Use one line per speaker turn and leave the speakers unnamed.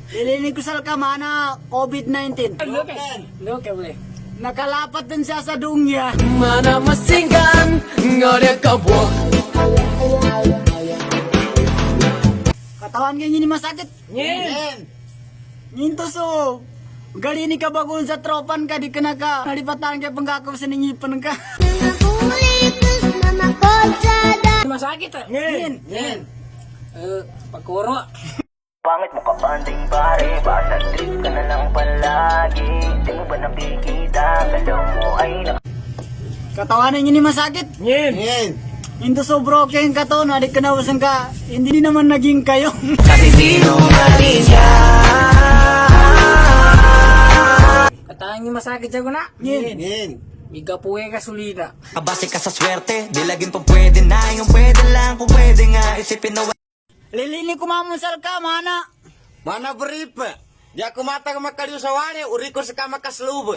Lilinig ko sa kamana COVID-19.
Look boleh.
Nakalapat din siya sa dungya.
Mana masinggan ngorek kabwa.
Katawan kayo ni masakit.
Nyen.
Nginto so. Gali ni ka bagun sa tropan ka, di ka na ka. Nalipatan ka panggakaw sa ningipan ka.
Masakit ah.
Ngen.
Nyen. Pakuro.
Pangit mo ka panding pare, basta trip ka na lang palagi. Di mo ba nakikita, galaw mo ay
Katawan niyo ni masakit.
Nyen.
Nginto so broken ka to, nadik ka na wasang ka. Hindi naman naging kayo.
Kasi sino marin siya.
Kataan yung masakit siya ko na.
Ngen.
Miga puwe ka sulina.
Abase ka sa swerte, di laging pa pwede na. Yung pwede lang kung pwede nga, isipin na
Lilinig ko mamusal ka, mana.
Mana brief? Dia kumata ka makaliw sa wali, uri ko sa kamakaslub.